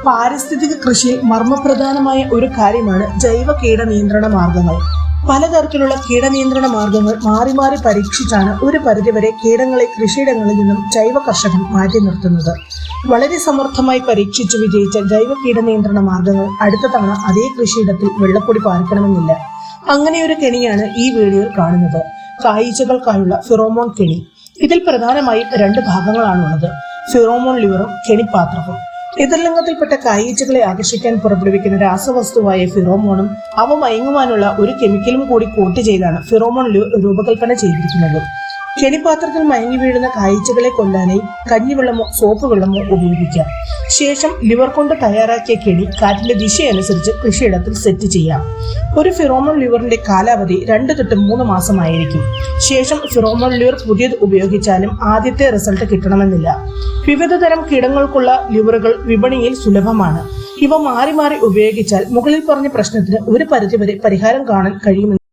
പാരിസ്ഥിതിക കൃഷിയിൽ മർമ്മപ്രധാനമായ ഒരു കാര്യമാണ് ജൈവ കീട നിയന്ത്രണ മാർഗങ്ങൾ. പലതരത്തിലുള്ള കീടനിയന്ത്രണ മാർഗങ്ങൾ മാറി മാറി പരീക്ഷിച്ചാണ് ഒരു പരിധിവരെ കീടങ്ങളെ കൃഷിയിടങ്ങളിൽ നിന്നും ജൈവ കർഷകൻ മാറ്റി നിർത്തുന്നത്. വളരെ സമർത്ഥമായി പരീക്ഷിച്ചു വിജയിച്ച ജൈവ കീടനിയന്ത്രണ മാർഗങ്ങൾ അടുത്ത തവണ അതേ കൃഷിയിടത്തിൽ വെള്ളപ്പൊടി പാർക്കണമെന്നില്ല. അങ്ങനെയൊരു കെണിയാണ് ഈ വീഡിയോയിൽ കാണുന്നത്. കായീച്ചകൾക്കായുള്ള ഫിറോമോൺ കെണി. ഇതിൽ പ്രധാനമായും 2 ഭാഗങ്ങളാണുള്ളത്: ഫിറോമോൺ ലിവറും കെണിപ്പാത്രവും. എതിർലിംഗത്തിൽപ്പെട്ട കായീച്ചകളെ ആകർഷിക്കാൻ പുറപ്പെടുവിക്കുന്ന രാസവസ്തുവായ ഫിറോമോണും അവ മയങ്ങുവാനുള്ള ഒരു കെമിക്കലും കൂടി കൂട്ടി ചെയ്താണ് ഫിറോമോൺ രൂപകൽപ്പന ചെയ്തിരിക്കുന്നത്. കെണിപ്പാത്രത്തിൽ മയങ്ങി വീഴുന്ന കായീച്ചകളെ കൊല്ലാനായി കഞ്ഞിവെള്ളമോ സോപ്പ് വെള്ളമോ ഉപയോഗിക്കാം. ശേഷം ലിവർ കൊണ്ട് തയ്യാറാക്കിയ കെണി കാറ്റിന്റെ ദിശയനുസരിച്ച് കൃഷിയിടത്തിൽ സെറ്റ് ചെയ്യാം. ഒരു ഫിറോമോൺ ലിവറിന്റെ കാലാവധി 2 to 3 മാസമായിരിക്കും. ശേഷം ഫിറോമോൺ ലിവർ പുതിയത് ഉപയോഗിച്ചാലും ആദ്യത്തെ റിസൾട്ട് കിട്ടണമെന്നില്ല. വിവിധ തരം കീടങ്ങൾക്കുള്ള ലിവറുകൾ വിപണിയിൽ സുലഭമാണ്. ഇവ മാറി മാറി ഉപയോഗിച്ചാൽ മുകളിൽ പറഞ്ഞ പ്രശ്നത്തിന് ഒരു പരിധിവരെ പരിഹാരം കാണാൻ കഴിയുമെന്ന്